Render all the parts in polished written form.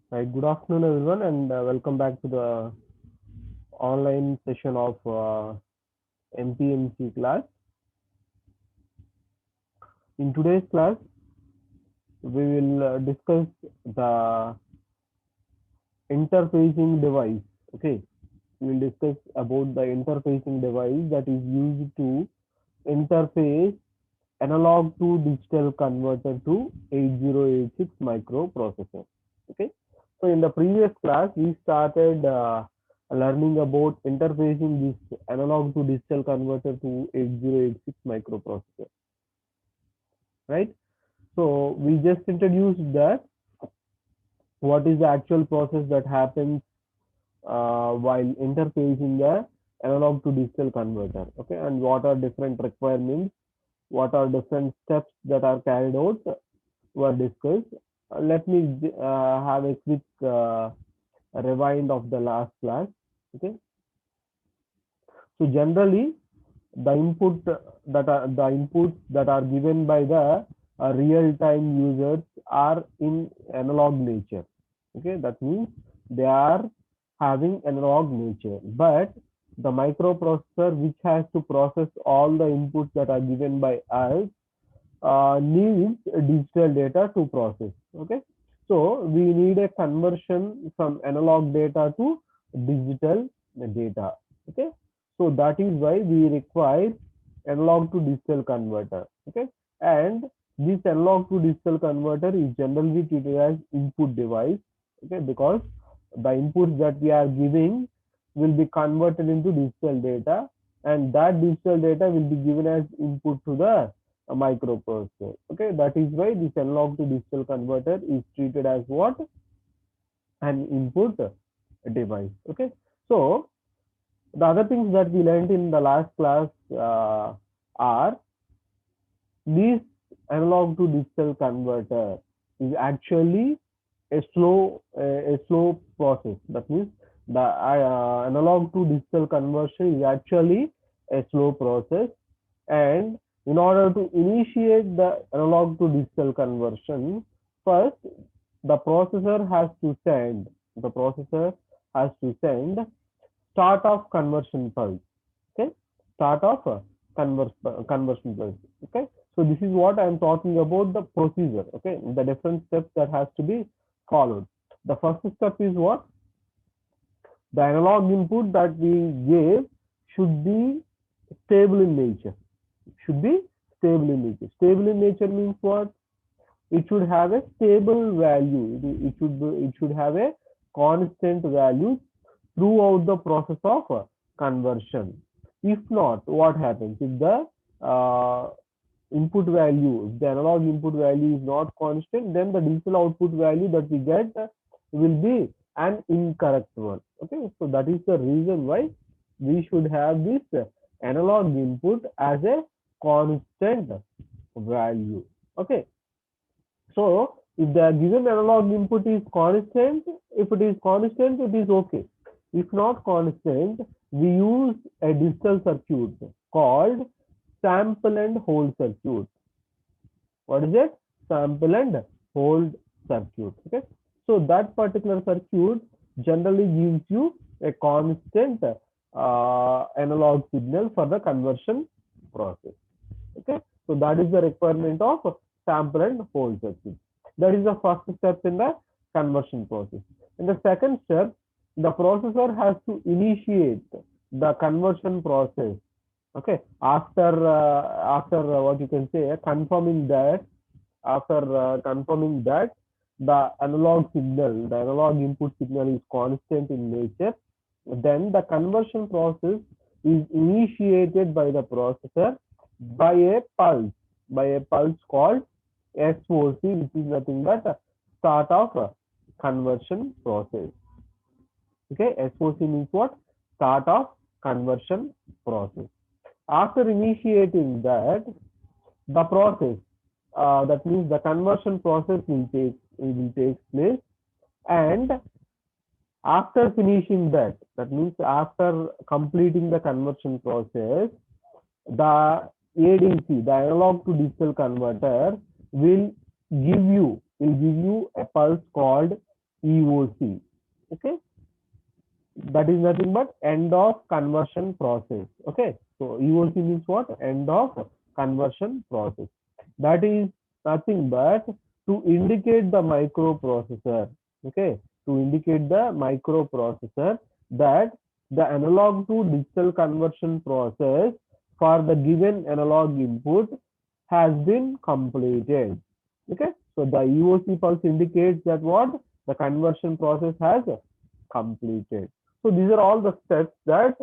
Right, good afternoon, everyone, and welcome back to the online session of MPMC class. In today's class, we will discuss the interfacing device. Okay, we will discuss about the interfacing device that is used to interface analog to digital converter to 8086 microprocessor. Okay, so in the previous class we started learning about interfacing this analog to digital converter to 8086 microprocessor, right? So we just introduced that what is the actual process that happens while interfacing the analog to digital converter, okay, and what are different requirements, what are different steps that are carried out were discussed. Let me have a quick rewind of the last class. Okay, so generally the inputs that are given by the real-time users are in analog nature. Okay, that means they are having analog nature, but the microprocessor which has to process all the inputs that are given by us needs digital data to process. Okay, so we need a conversion from analog data to digital data. Okay, so that is why we require analog to digital converter. Okay, and this analog to digital converter is generally treated as input device. Okay, because the inputs that we are giving will be converted into digital data, and that digital data will be given as input to the a microprocessor. Okay, that is why this analog to digital converter is treated as what? An input device. Okay, so the other things that we learned in the last class are this analog to digital converter is actually a slow process. That means the analog to digital conversion is actually a slow process, and in order to initiate the analog to digital conversion, first the processor has to send start of conversion pulse. Okay, start of conversion pulse. Okay, so this is what I am talking about, the procedure. Okay, the different steps that has to be followed. The first step is what? The analog input that we gave should be stable in nature. Should be stable in nature. Stable in nature means what? It should have a stable value. It should have a constant value throughout the process of conversion. If not, what happens? If the input value, if the analog input value is not constant, then the digital output value that we get will be an incorrect one. Okay, so that is the reason why we should have this analog input as a constant value. Okay, so if the given analog input is constant, if it is constant, it is okay. If not constant, we use a digital circuit called sample and hold circuit. What is it? Sample and hold circuit. Okay. So that particular circuit generally gives you a constant analog signal for the conversion process. Okay, so that is the requirement of sample and hold circuit. That is the first step in the conversion process. In the second step, the processor has to initiate the conversion process. Okay, after what you can say, confirming that the analog signal, the analog input signal is constant in nature, then the conversion process is initiated by the processor by a pulse called SOC, which is nothing but start of conversion process. Okay, SOC means what? Start of conversion process. After initiating that, the process, that means the conversion process will take place, and after finishing that, that means after completing the conversion process, the ADC, the analog to digital converter, will give you a pulse called EOC. Okay, that is nothing but end of conversion process. Okay, so EOC means what? End of conversion process. That is nothing but to indicate the microprocessor. Okay, to indicate the microprocessor that the analog to digital conversion process for the given analog input has been completed. Okay, so the EOC pulse indicates that what? The conversion process has completed. So these are all the steps that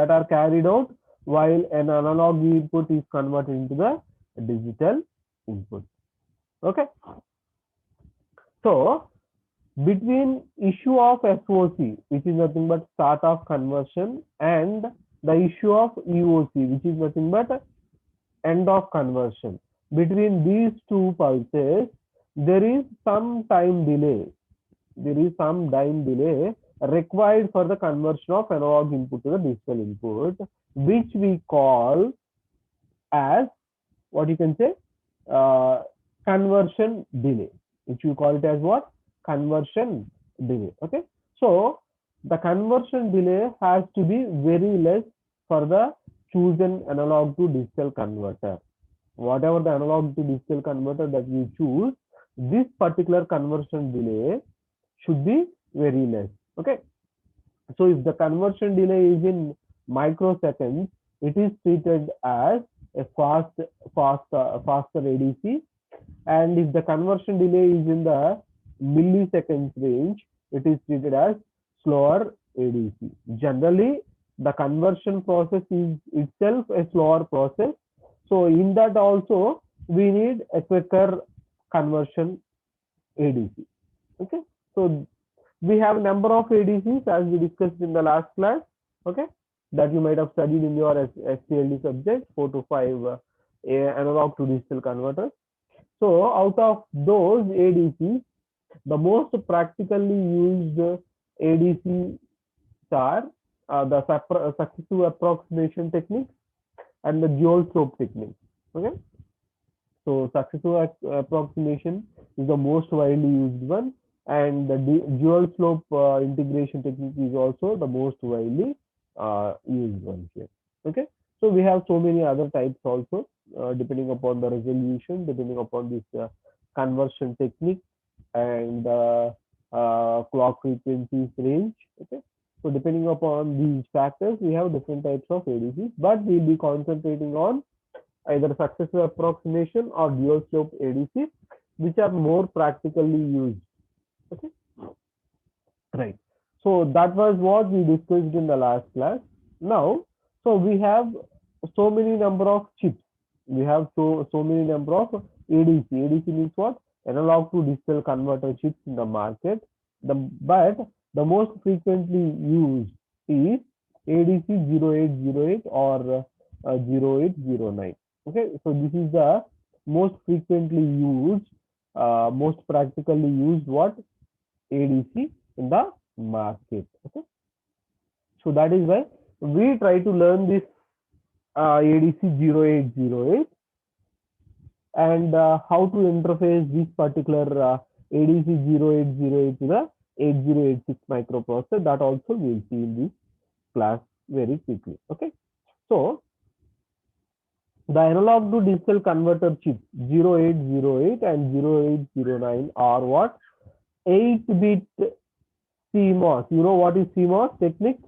are carried out while an analog input is converted into the digital input. Okay. So between issue of SOC, which is nothing but start of conversion, and the issue of EOC, which is nothing but end of conversion, between these two pulses, there is some time delay. There is some time delay required for the conversion of analog input to the digital input, which we call as, what you can say, uh, conversion delay, which you call it as what? Conversion delay. Okay, so the conversion delay has to be very less for the chosen analog to digital converter. Whatever the analog to digital converter that you choose, this particular conversion delay should be very less. Okay, so if the conversion delay is in microseconds, it is treated as a faster ADC, and if the conversion delay is in the milliseconds range, it is treated as slower ADC. Generally, the conversion process is itself a slower process. So in that also, we need a quicker conversion ADC. Okay, so we have number of ADCs as we discussed in the last class. Okay, that you might have studied in your SPLD subject, 4 to 5 analog to digital converters. So out of those ADCs, the most practically used ADC are the successive approximation technique and the dual slope technique. Okay, so successive approximation is the most widely used one, and the dual slope integration technique is also the most widely used one here. Okay, so we have so many other types also, depending upon the resolution, depending upon this conversion technique and clock frequencies range. Okay, so depending upon these factors, we have different types of ADCs, but we'll be concentrating on either successive approximation or dual slope ADC, which are more practically used. Okay, right. So that was what we discussed in the last class. Now, so we have so many number of chips. We have so many number of ADC. ADC means what? Analog to digital converter chips in the market. But the most frequently used is ADC 0808 or 0809. Okay, so this is the most frequently used, most practically used what? ADC in the market. Okay, so that is why we try to learn this ADC 0808 and how to interface this particular ADC 0808 to the 8086 microprocessor. That also we will see in this class very quickly. Okay, so the analog to digital converter chips 0808 and 0809 are what? 8-bit CMOS. You know what is CMOS technique?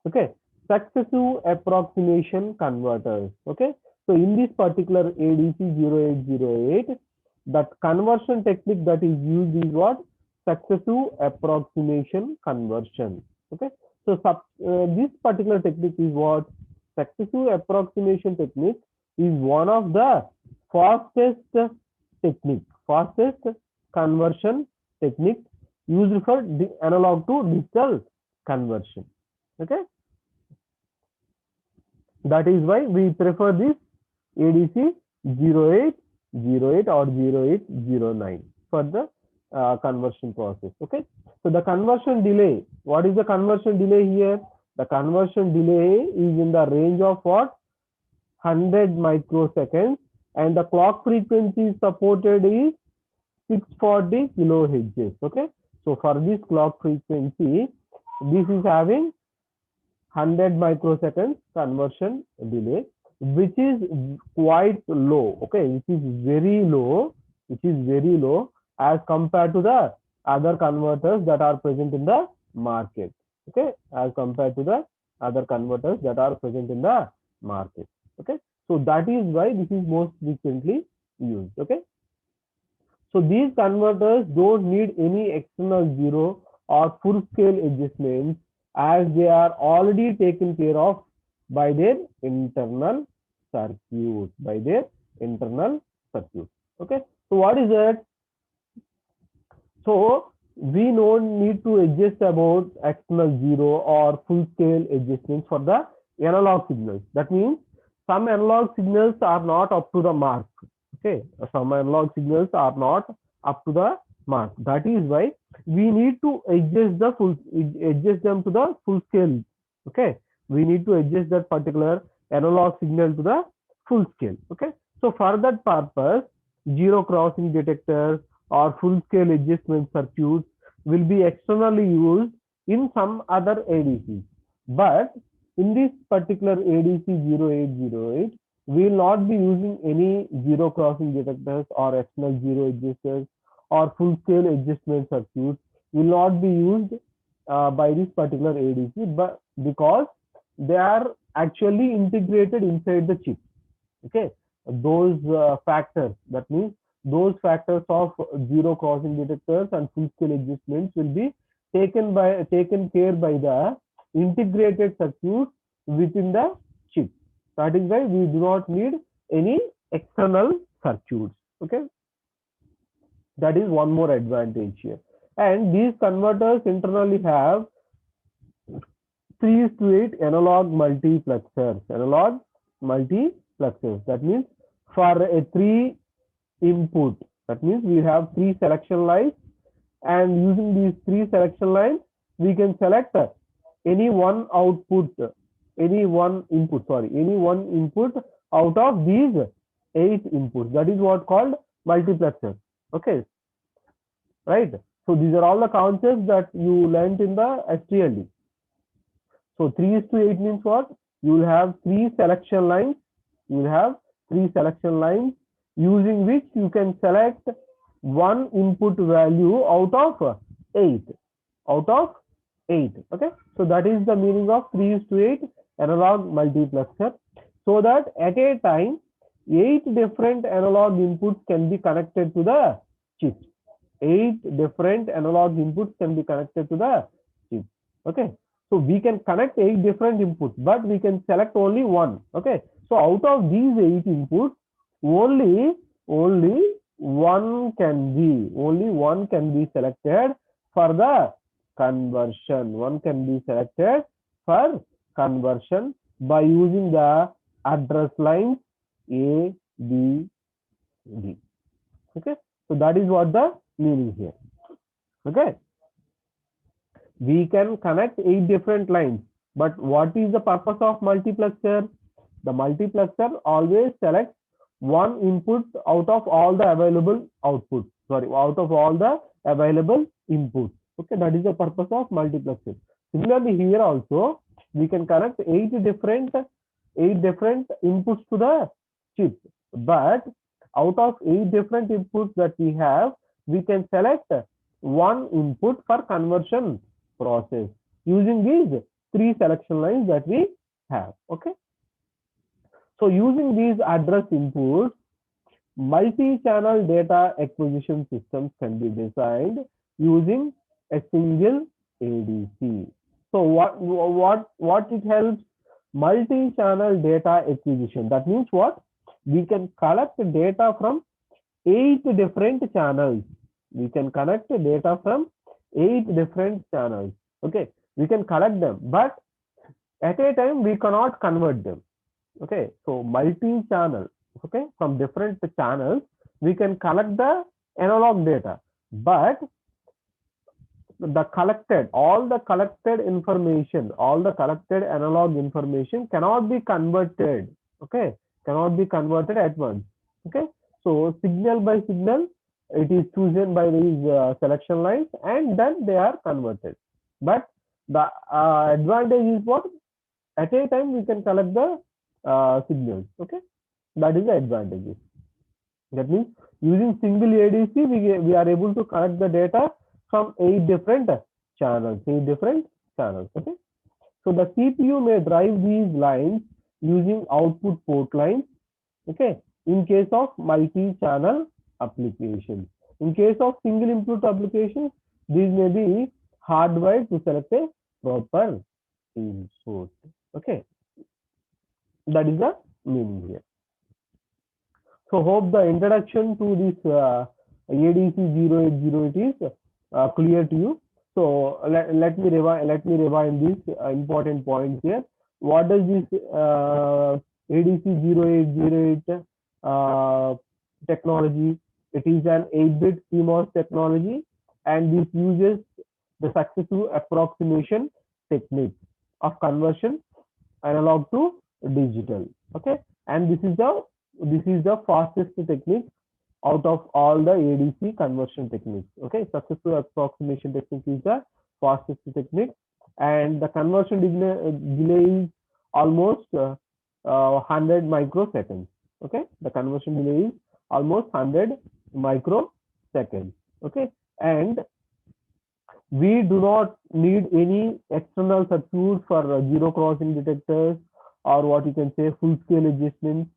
Okay, successive approximation converters. Okay, so in this particular ADC 0808, that conversion technique that is used is what? Successive approximation conversion. Okay, so this particular technique is what? Successive approximation technique is one of the fastest fastest conversion technique used for the analog to digital conversion. Okay, that is why we prefer this ADC 0808 or 0809 for the conversion process. Okay, so the conversion delay, what is the conversion delay here? The conversion delay is in the range of what? 100 microseconds, and the clock frequency supported is 640 kilohertz. Okay, so for this clock frequency, this is having 100 microseconds conversion delay, which is quite low. Okay, which is very low, as compared to the other converters that are present in the market. Okay, as compared to the other converters that are present in the market. Okay, so that is why this is most frequently used. Okay, so these converters don't need any external zero or full scale adjustments, as they are already taken care of by their internal circuit, Okay, so what is that? So we don't need to adjust about external zero or full scale adjustments for the analog signals. That means some analog signals are not up to the mark. Okay, some analog signals are not up to the mark. That is why we need to adjust them to the full scale. Okay, we need to adjust that particular analog signal to the full scale. Okay, so for that purpose, zero crossing detectors or full scale adjustment circuits will be externally used in some other ADCs. But in this particular ADC 0808, we will not be using any zero crossing detectors or external zero adjusters or full scale adjustment circuits will not be used by this particular ADC, but because they are actually integrated inside the chip. Okay, those factors, that means those factors of zero crossing detectors and full scale adjustments will be taken care by the integrated circuit within the chip. That is why we do not need any external circuits. Okay, that is one more advantage here. And these converters internally have 3:8 analog multiplexers. That means for a 3 input, that means we have 3 selection lines, and using these 3 selection lines, we can select any one input out of these 8 inputs. That is what called multiplexer. Okay, right? So these are all the concepts that you learnt in the STLD. So 3:8 means what? You will have 3 selection lines. Using which you can select one input value out of 8. Okay, so that is the meaning of 3:8 analog multiplexer. So that at a time 8 different analog inputs can be connected to the chip. 8 different analog inputs can be connected to the chip. Okay, so we can connect 8 different inputs, but we can select only one. Okay, so out of these 8 inputs, only one can be selected for the conversion. One can be selected for conversion by using the address lines A, B, D. Okay, so that is what the meaning here. Okay, we can connect 8 different lines, but what is the purpose of multiplexer? The multiplexer always selects one input out of all the available outputs. Out of all the available inputs. Okay, that is the purpose of multiplexer. Similarly, here also we can connect 8 different inputs to the chip, but out of 8 different inputs that we have, we can select one input for conversion process using these 3 selection lines that we have. Okay, so using these address inputs, multi-channel data acquisition systems can be designed using a single ADC. So what it helps? Multi-channel data acquisition. That means what? We can collect data from 8 different channels. We can collect data from 8 different channels. Okay, we can collect them, but at a time we cannot convert them. Okay, so multi-channel. Okay, from different channels we can collect the analog data, but all the collected analog information cannot be converted. Okay, cannot be converted at once. Okay, so signal by signal it is chosen by these selection lines, and then they are converted. But the advantage is what? At a time we can collect the signals. Okay, that is the advantage. That means using single ADC, we are able to collect the data from 8 different channels. 8 different channels. Okay. So the CPU may drive these lines using output port lines. Okay. In case of multi-channel applications. In case of single input applications, these may be hardwired to select a proper input. Okay. That is the meaning here. So hope the introduction to this ADC 0808 is clear to you. So let me rewind these important points here. What does this ADC 0808 technology? It is an 8-bit CMOS technology, and this uses the successive approximation technique of conversion analog to digital. Okay, and this is the fastest technique out of all the ADC conversion techniques. Okay, successive approximation technique is the fastest technique, and the conversion delay is almost 100 microseconds. Okay, the conversion delay is almost 100 microseconds. Okay, and we do not need any external circuits for zero crossing detectors, or what you can say full scale adjustments,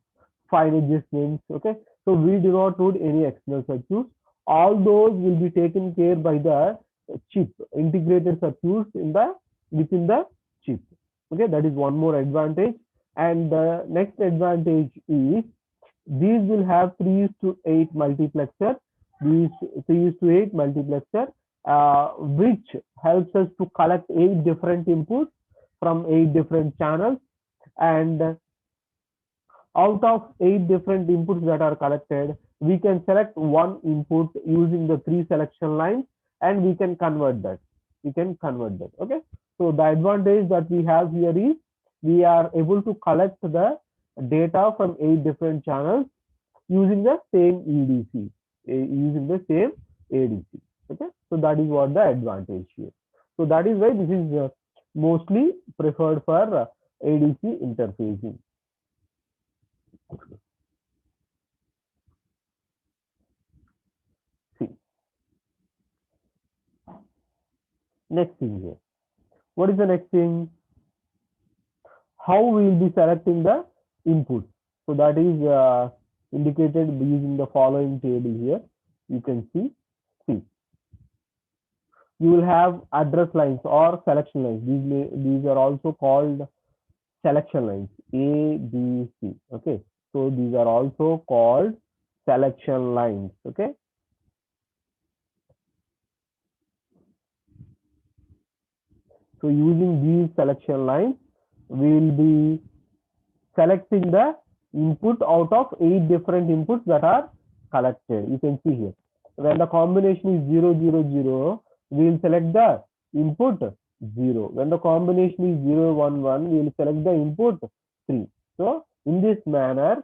fine adjustments. Okay, so we do not need any external circuits. All those will be taken care by the chip, integrated circuits in the within the chip. Okay, that is one more advantage. And the next advantage is these will have 3:8 multiplexer. These 3:8 multiplexer, which helps us to collect 8 different inputs from 8 different channels. And out of 8 different inputs that are collected, we can select one input using the 3 selection lines, and we can convert that. Okay. So the advantage that we have here is we are able to collect the data from 8 different channels using the same EDC, using the same ADC. Okay. So that is what the advantage here. So that is why this is mostly preferred for ADC interfacing. See, next thing here. What is the next thing? How we will be selecting the input. So that is indicated using the following table here. You can see. You will have address lines or selection lines. These are also called selection lines. A, B, C. Okay. So these are also called selection lines. Okay. So using these selection lines, we will be selecting the input out of 8 different inputs that are collected. You can see here. When the combination is 0, 0, 0, we will select the input 0. When the combination is 0, 1, 1, we will select the input 3. So in this manner,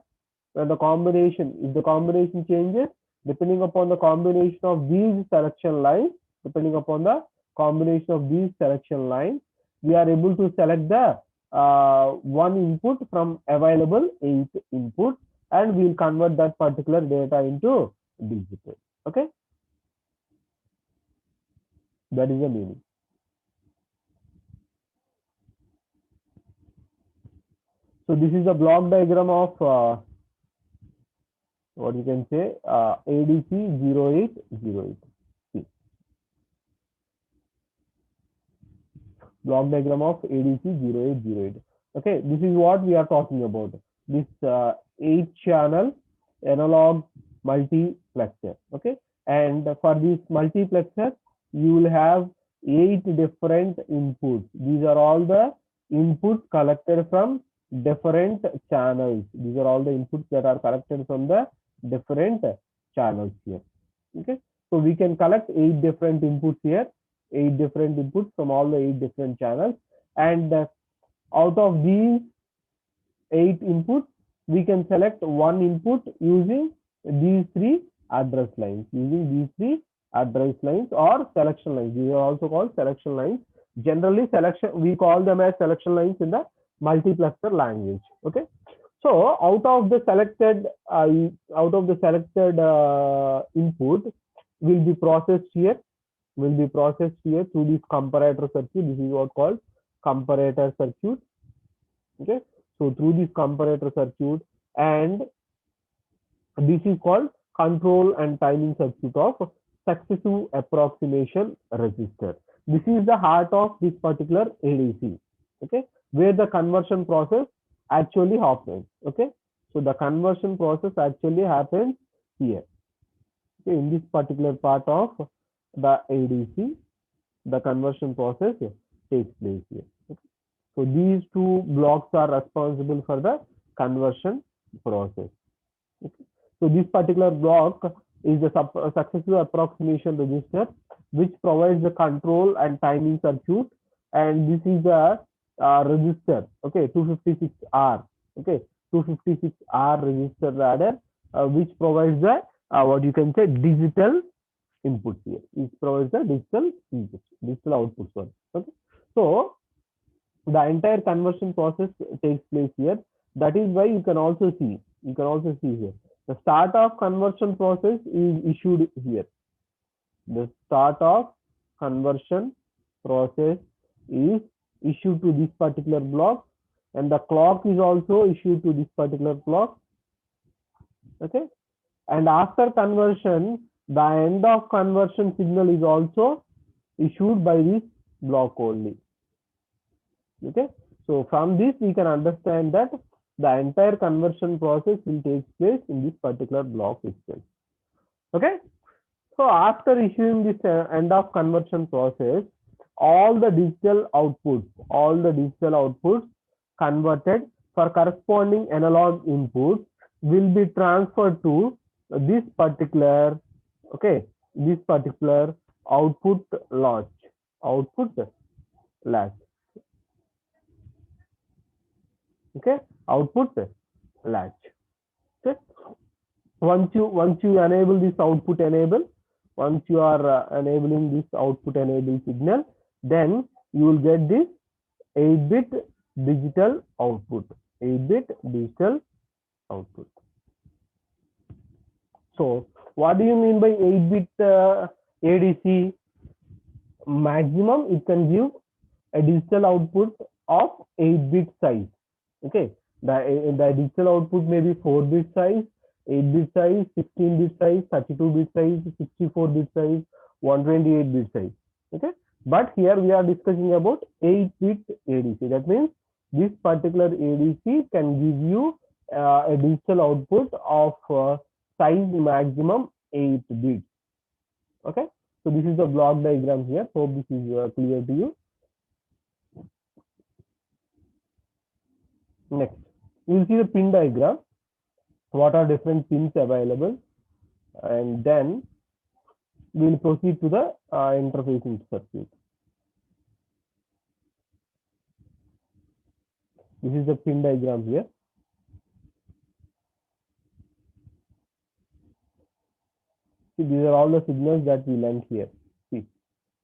when the combination, if the combination changes, depending upon the combination of these selection lines, we are able to select the one input from available 8 inputs, and we will convert that particular data into digital. Okay, that is the meaning. So this is the block diagram of what you can say ADC 0808. Block diagram of ADC 0808. Okay, this is what we are talking about. This 8-channel analog multiplexer. Okay, and for this multiplexer, you will have 8 different inputs. These are all the inputs collected from different channels. These are all the inputs that are collected from the different channels here. Okay, so we can collect 8 different inputs here. 8 different inputs from all the 8 different channels, and out of these 8 inputs, we can select one input using these 3 address lines. Using these three address lines or selection lines. These are also called selection lines. Generally, selection we call them as selection lines in the multiplexer language. Okay. So out of the selected input will be processed here through this comparator circuit. This is what called comparator circuit. Okay. So through this comparator circuit, and this is called control and timing circuit of successive approximation register. This is the heart of this particular ADC. Okay, where the conversion process actually happens. Okay, so the conversion process actually happens here. Okay, in this particular part of the ADC, the conversion process takes place here. Okay. So these two blocks are responsible for the conversion process. Okay. So this particular block is the successive approximation register, which provides the control and timing circuit, and this is a register. Okay, 256R. Okay, 256R register rather, which provides the what you can say digital inputs here. It provides the digital inputs, digital outputs. Sorry. Okay, so the entire conversion process takes place here. That is why you can also see here the start of conversion process is issued here. The start of conversion process is issued to this particular block, and the clock is also issued to this particular block. Okay, and after conversion, the end of conversion signal is also issued by this block only. Okay, so from this we can understand that the entire conversion process will take place in this particular block itself. Okay, so after issuing this end of conversion process, all the digital outputs converted for corresponding analog inputs will be transferred to this particular output latch. Okay, output latch. Okay, once you enable this output enable, once you are enabling this output enable signal, then you will get this 8-bit digital output. 8-bit digital output. So what do you mean by 8-bit ADC? Maximum it can give a digital output of 8-bit size. Okay, the digital output may be 4-bit size, 8-bit size, 16-bit size, 32-bit size, 64-bit size, 128-bit size. Okay, but here we are discussing about 8-bit ADC. That means this particular ADC can give you a digital output of size maximum 8 bits. Okay, so this is the block diagram here. Hope this is clear to you. Next, you will see the pin diagram. What are different pins available, and then we will proceed to the interfacing circuit. This is the pin diagram here. See, these are all the signals that we learned here. See,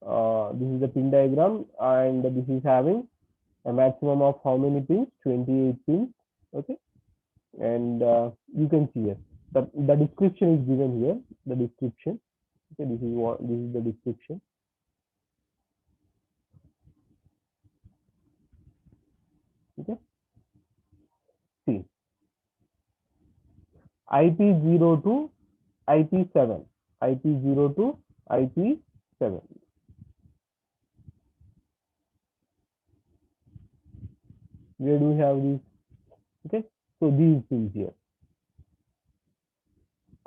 this is the pin diagram, and this is having a maximum of how many pins? 28 pins. Okay, and you can see here the description is given here. The description. Okay, this is the description. Okay, see, IP0 to IP7, IP0 to IP7. Where do we have these? Okay, so these pins here,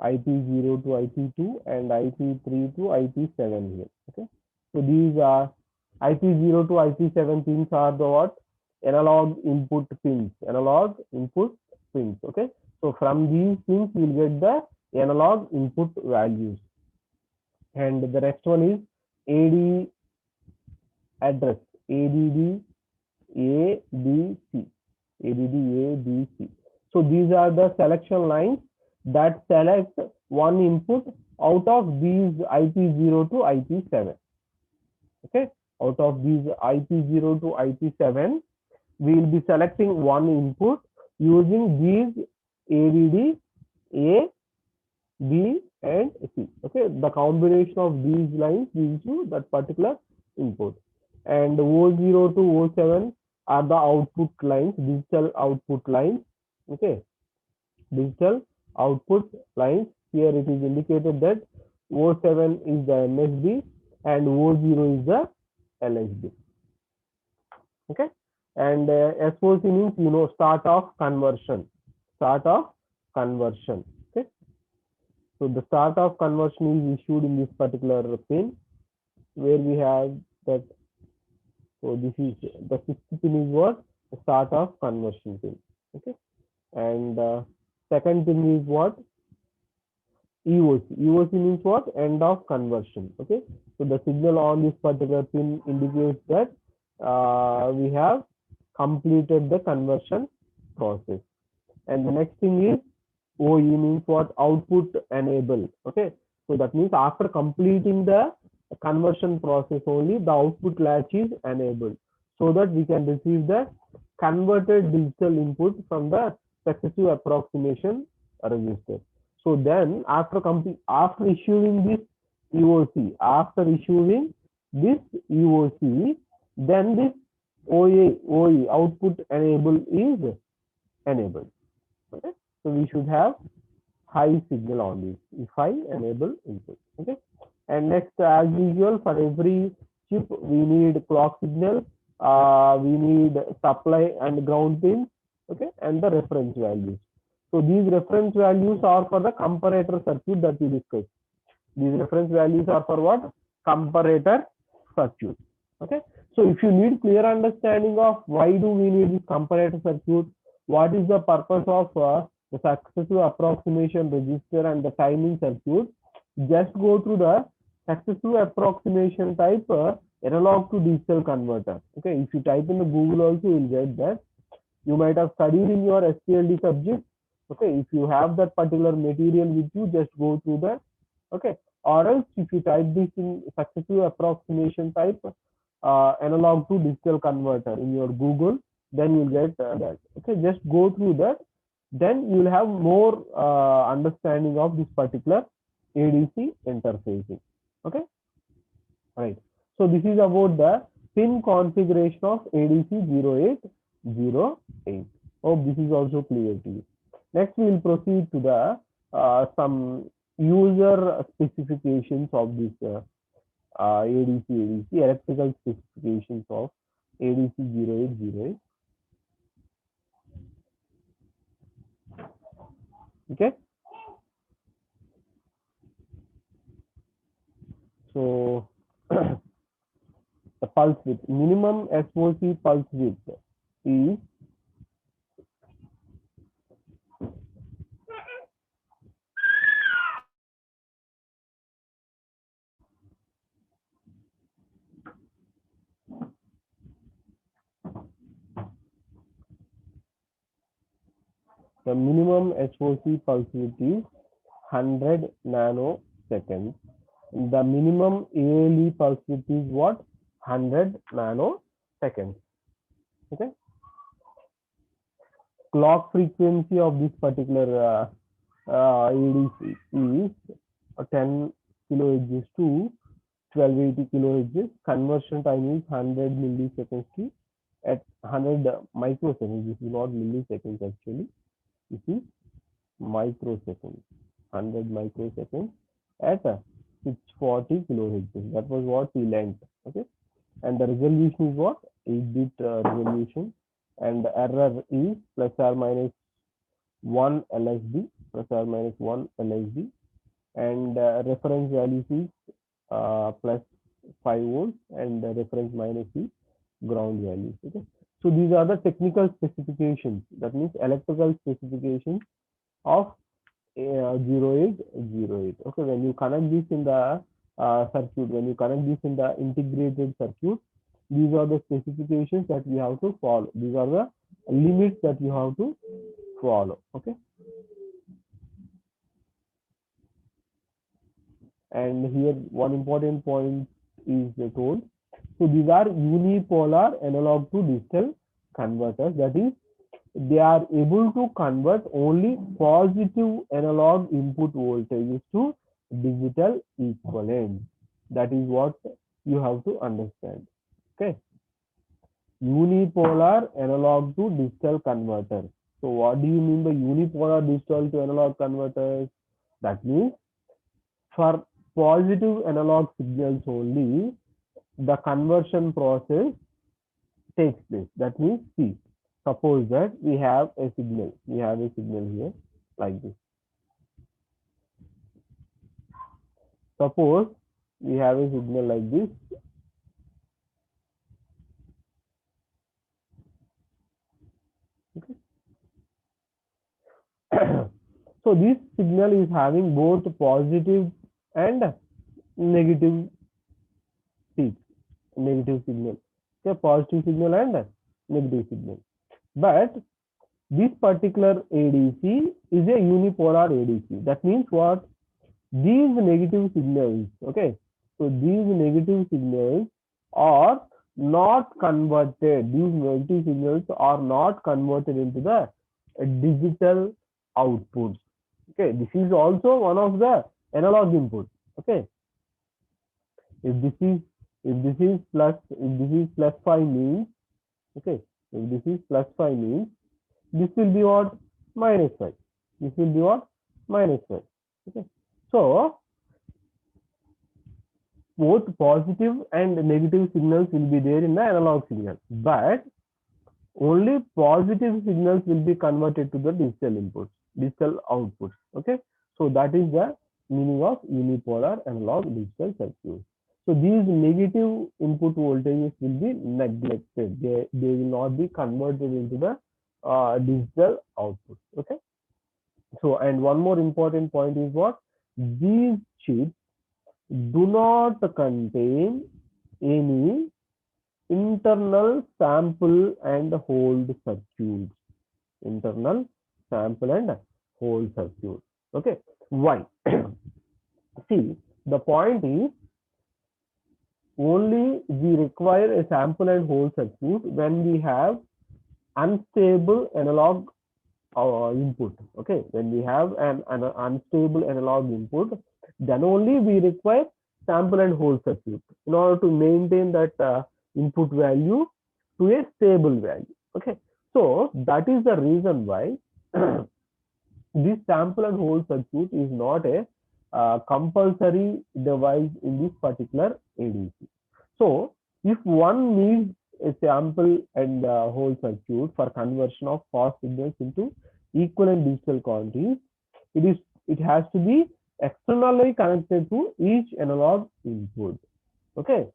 IP0 to IP2 and IP3 to IP7 here. Okay, so these are IP0 to IP7 pins are the what? Analog input pins. Analog input pins. Okay, so from these pins you will get the analog input values, and the next one is AD address, ADD ABC, ADD ABC. So these are the selection lines that select one input out of these IP0 to IP7. Okay, out of these IP0 to IP7, we will be selecting one input using these ADD A, B, and C. Okay, the combination of these lines gives you that particular input. And O0 to O7 are the output lines, digital output lines. Okay, digital output lines. Here it is indicated that O7 is the MSB and O0 is the LSB. Okay, and SOC means, you know, start of conversion. Start of conversion. Okay, so the start of conversion is issued in this particular pin where we have that. So this is the sixth pin is what? The start of conversion pin. Okay, and second pin is what? EOC. EOC means what? End of conversion. Okay, so the signal on this particular pin indicates that we have completed the conversion process. And the next thing is OE means what? Output enable. Okay, so that means after completing the conversion process only the output latch is enabled, so that we can receive the converted digital input from the successive approximation register. So then after issuing this EOC, then this OE output enable is enabled. Okay, so we should have high signal on this if I enable input. Okay, and next, as usual, for every chip we need clock signal, we need supply and ground pins. Okay, and the reference values. So these reference values are for the comparator circuit that we discussed. These reference values are for what? Comparator circuit. Okay, so if you need clear understanding of why do we need this comparator circuit, what is the purpose of the successive approximation register and the timing circuit, just go through the successive approximation type analog to digital converter. Okay, if you type in the Google also, you'll get that. You might have studied in your SPLD subject. Okay, if you have that particular material with you, just go through that. Okay, or else if you type this in successive approximation type analog to digital converter in your Google, then you'll get that. Okay, just go through that, then you'll have more understanding of this particular ADC interfacing. Okay, right. So this is about the pin configuration of ADC 0808. Hope this is also clear to you. Next, we will proceed to the some user specifications of this ADC, electrical specifications of ADC 0808. Okay, so the pulse width, minimum SOC pulse width is the minimum SOC pulse width is 100 nanoseconds. The minimum ALE pulse width is what? 100 nanoseconds. Okay. Clock frequency of this particular ADC is 10 kilohertz to 1280 kilohertz. Conversion time is 100 milliseconds to at 100 microseconds. This is not milliseconds actually. This is microseconds. 100 microseconds at 640 kilohertz. That was what we learned. Okay, and the resolution is what? 8-bit resolution, and the error is plus or minus 1 LSB, and reference value is plus 5 volts, and the reference minus is ground value. Okay, so these are the technical specifications. That means electrical specifications of 0808. Okay, when you connect this in the circuit, when you connect this in the integrated circuit, these are the specifications that you have to follow. These are the limits that you have to follow. Okay, And here one important point is told. So these are unipolar analog to digital converters. That is, they are able to convert only positive analog input voltages to digital equivalent. That is what you have to understand. Okay. Unipolar analog to digital converter. So what do you mean by unipolar digital to analog converters? That means for positive analog signals only, the conversion process takes place. That means, see, suppose that we have a signal here like this. Suppose we have a signal like this. So this signal is having both positive and negative peaks, negative signal. Okay, positive signal and negative signal. But this particular ADC is a unipolar ADC. That means what? These negative signals, okay, so these negative signals are not converted, these negative signals are not converted into the digital outputs. Okay, this is also one of the analog input. Okay, if this is if this is plus 5 means, okay, if this is plus 5 means this will be what? Minus 5. This will be what? Minus 5. Okay, so both positive and negative signals will be there in the analog signal, but only positive signals will be converted to the digital inputs, digital outputs. Okay, so that is the meaning of unipolar analog digital circuit. So these negative input voltages will be neglected. They will not be converted into the digital output. Okay. So, and one more important point is what? These chips do not contain any internal sample and hold circuits. Internal sample and hold circuit. Okay. Why? See, the point is only we require a sample and hold circuit when we have unstable analog input. Okay, when we have an unstable analog input, then only we require sample and hold circuit in order to maintain that input value to a stable value. Okay, so that is the reason why this sample and hold circuit is not a compulsory device in this particular ADC. So if one needs a sample and hold circuit for conversion of fast signals into equivalent digital quantities, it has to be externally connected to each analog input. Okay.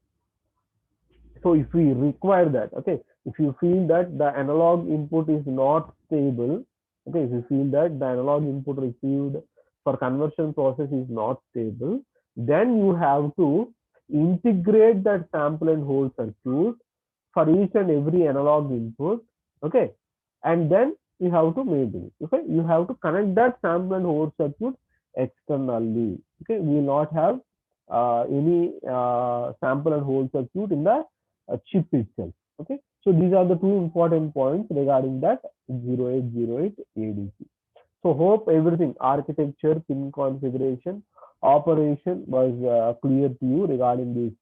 So if we require that, okay, if you feel that the analog input is not stable, okay, if you feel that the analog input received for conversion process is not stable, then you have to integrate that sample and hold circuit for each and every analog input, okay, and then you have to maintain it. Okay, you have to connect that sample and hold circuit externally. Okay, we will not have any sample and hold circuit in the chip itself. Okay, so these are the two important points regarding that 0808 ADC. So hope everything, architecture, pin configuration, operation was clear to you regarding this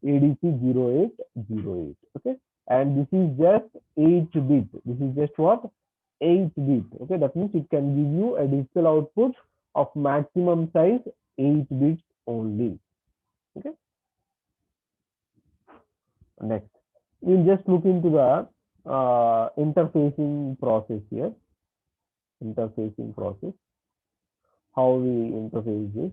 ADC 0808. Okay, and this is just 8 bit. This is just what? 8 bit. Okay, that means it can give you a digital output of maximum size 8 bits only. Okay, next we'll just look into the interfacing process here. Interfacing process, how we interface this.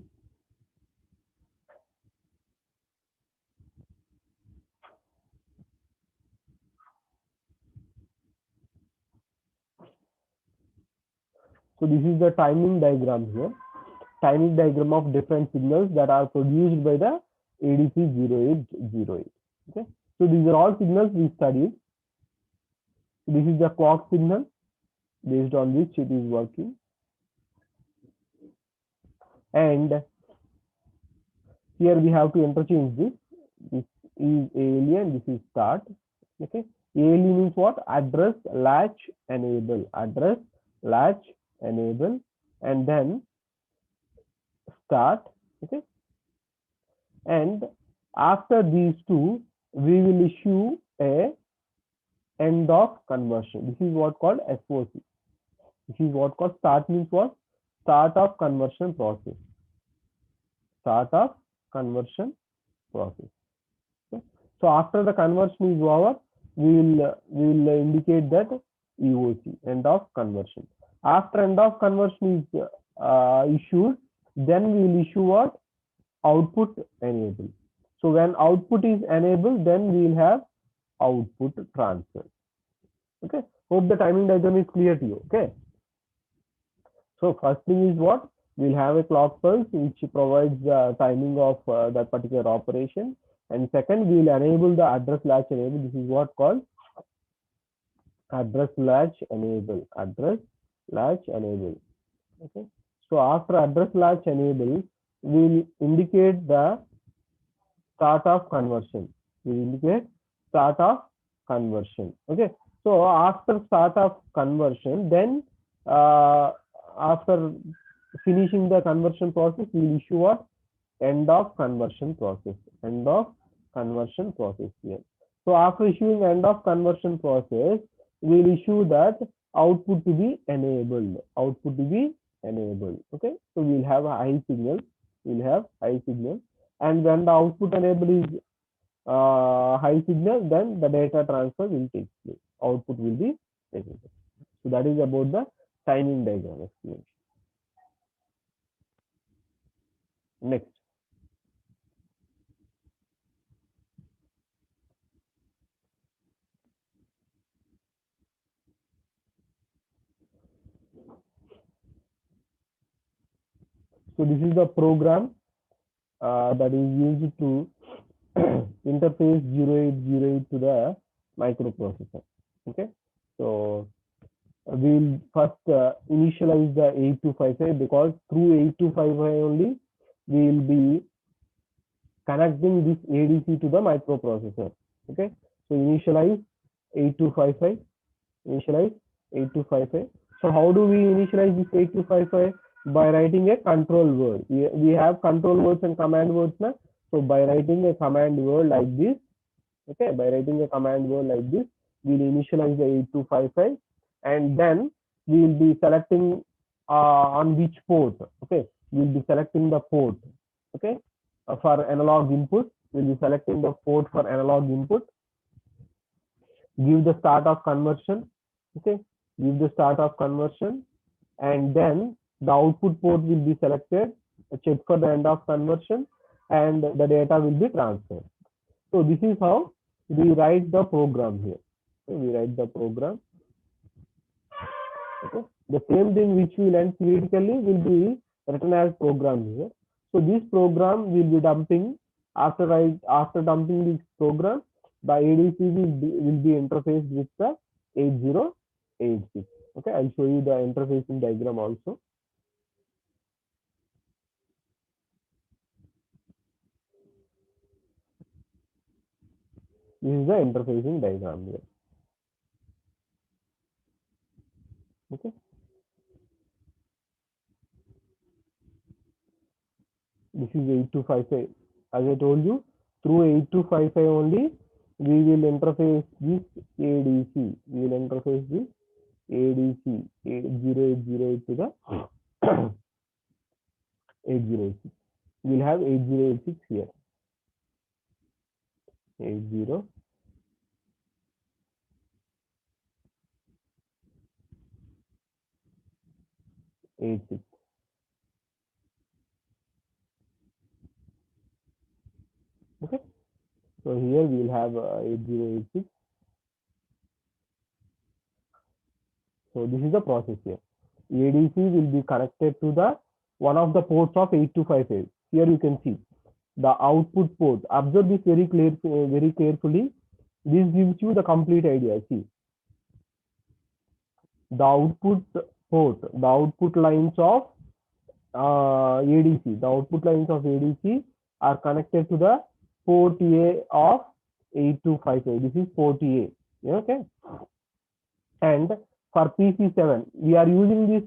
So this is the timing diagram here. Timing diagram of different signals that are produced by the ADC 0808. Okay, so these are all signals we studied. This is the clock signal based on which it is working. And here we have to interchange this. This is ALE and this is start. Okay. ALE means what? Address, latch, enable. Address, latch, enable, and then start. Okay. And after these two, we will issue a end of conversion. This is what called SOC. This is what called start means what? Start of conversion process. Start of conversion process. Okay. So after the conversion is over, we will indicate that EOC, end of conversion. After end of conversion is issued, then we will issue what? Output enable. So when output is enabled, then we will have output transfer. Okay. Hope the timing diagram is clear to you. Okay. So first thing is what? We'll have a clock pulse which provides the timing of that particular operation. And second, we will enable the address latch enable. This is what called address latch enable. Address latch enable. Okay. So after address latch enable, we will indicate the start of conversion. We will indicate start of conversion. Okay. So after start of conversion, then after finishing the conversion process, we will issue what? End of conversion process. End of conversion process here. So after issuing end of conversion process, we will issue that output to be enabled. Output to be enabled. Okay. So we will have a high signal. We will have high signal. And when the output enable is high signal, then the data transfer will take place. Output will be taken place. So that is about the timing diagram explanation. Next. So this is the program that is used to interface 0808 to the microprocessor. Okay. So we'll first initialize the 8255 because through 8255 only we will be connecting this ADC to the microprocessor. Okay. So initialize 8255. Initialize 8255. So how do we initialize this 8255? By writing a control word. We have control words and command words now. So by writing a command word like this, okay, by writing a command word like this, we'll initialize the 8255 and then we will be selecting on which port. Okay, we'll be selecting the port. Okay, for analog input, we'll be selecting the port for analog input. Give the start of conversion. Okay, give the start of conversion, and then the output port will be selected. Check for the end of conversion, and the data will be transferred. So this is how we write the program here. So we write the program. Okay. The same thing which we learned theoretically will be written as program here. So this program will be dumping after dumping this program, the ADC will be interfaced with the 8086. Okay, I'll show you the interfacing diagram also. This is the interfacing diagram here. Okay. This is 8255. As I told you, through 8255 only, we will interface this ADC. We will interface this ADC 0808 to the 8086. We'll have 8086 here. 8086. Okay. So here we'll have 8086. So this is the process here. ADC will be connected to the one of the ports of 8255. Here you can see the output port. Observe this very carefully. This gives you the complete idea. See, the output port, the output lines of ADC. The output lines of ADC are connected to the port A of 8255. This is port A. Okay. And for PC7, we are using this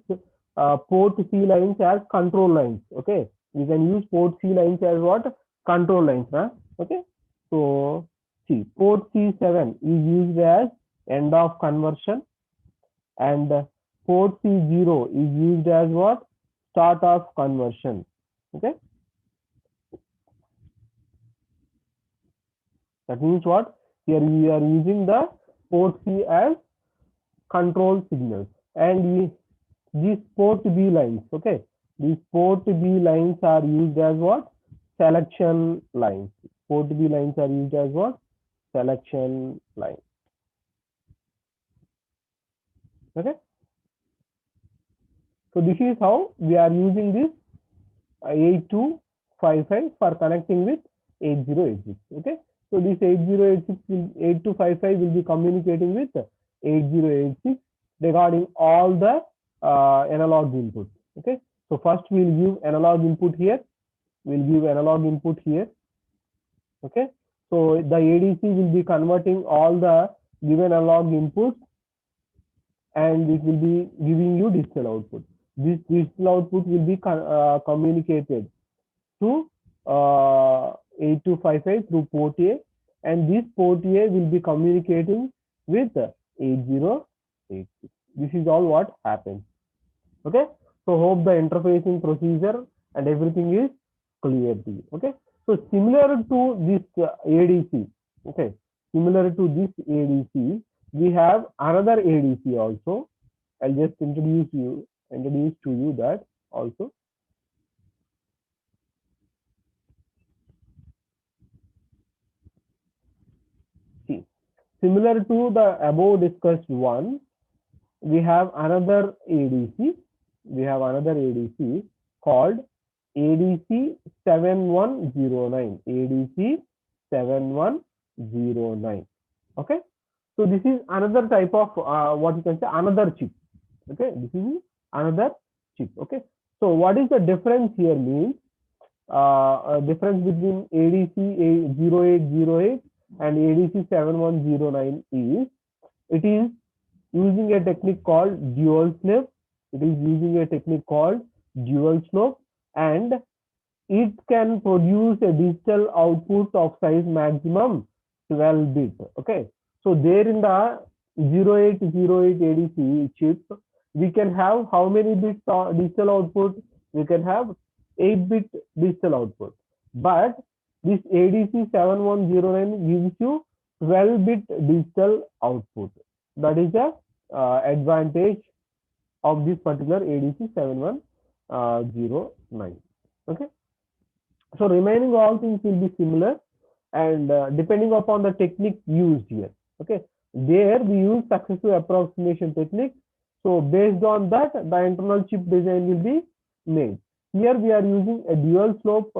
port C lines as control lines. Okay. We can use port C lines as what? Control lines. Huh? Okay. So, see, port C7 is used as end of conversion, and port C0 is used as what? Start of conversion. Okay. That means what? Here we are using the port C as control signals, and these port B lines, okay, these port B lines are used as what? Selection lines. Port B lines are used as what? Selection lines. Okay. So this is how we are using this 8255 for connecting with 8086. Okay. So this 8255 will be communicating with 8086 regarding all the analog inputs. Okay. So first we'll give analog input here. We'll give analog input here. Okay. So the ADC will be converting all the given analog inputs, and it will be giving you digital output. This digital output will be communicated to 8255 through port A, and this port A will be communicating with 8086. This is all what happens. Okay. So hope the interfacing procedure and everything is clear to you. Okay. So similar to this ADC, okay, similar to this ADC, we have another ADC also. I'll just introduce to you that also. See, similar to the above discussed one, we have another ADC. We have another ADC called ADC 7109. ADC 7109. Okay. So this is another type of what you can say, another chip. Okay. This is another chip. Okay. So what is the difference here means? Difference between ADC 0808 and ADC 7109 is, it is using a technique called dual slip. It is using a technique called dual slope, and it can produce a digital output of size maximum 12 bit. Okay. So there in the 0808 ADC chip, we can have how many bits digital output? We can have 8-bit digital output. But this ADC 7109 gives you 12-bit digital output. That is the advantage of this particular ADC 7109. Okay. So remaining all things will be similar, and depending upon the technique used here. Okay. There we use successive approximation technique. So based on that, the internal chip design will be made. Here we are using a dual slope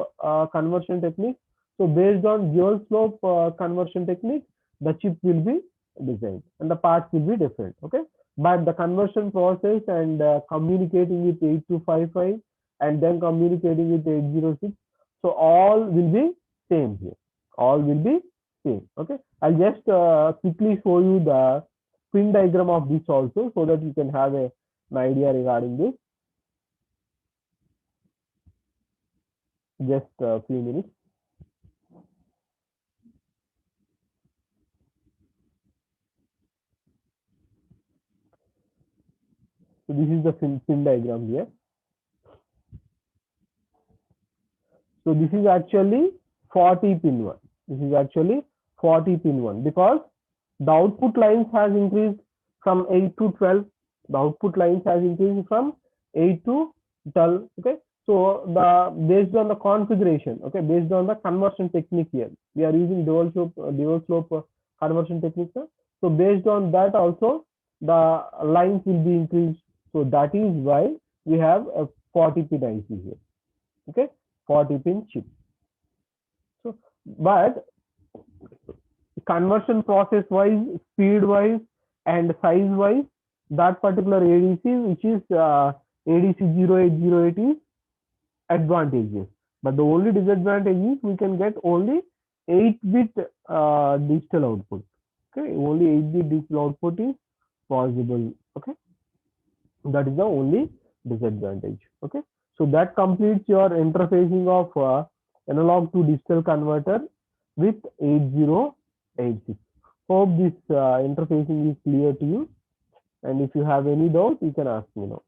conversion technique. So based on dual slope conversion technique, the chip will be designed and the parts will be different. Okay. But the conversion process and communicating with 8255 and then communicating with 806, so all will be same here. All will be same. Okay. I'll just quickly show you the pin diagram of this also, so that you can have an idea regarding this. Just a few minutes. So this is the pin diagram here. So this is actually 40 pin one. This is actually 40 pin one, because the output lines has increased from 8 to 12. The output lines has increased from 8 to 12. Okay. So the based on the configuration, okay, based on the conversion technique here, we are using dual slope conversion technique. So based on that also, the lines will be increased. So that is why we have a 40 pin IC here. Okay, 40 pin chip. So, but conversion process wise, speed wise, and size wise, that particular ADC, which is ADC 0808, is advantages, but the only disadvantage is we can get only 8-bit digital output. Okay, only 8-bit digital output is possible. Okay, that is the only disadvantage. Okay, so that completes your interfacing of analog to digital converter with 8086. Hope this interfacing is clear to you, and if you have any doubt you can ask me now.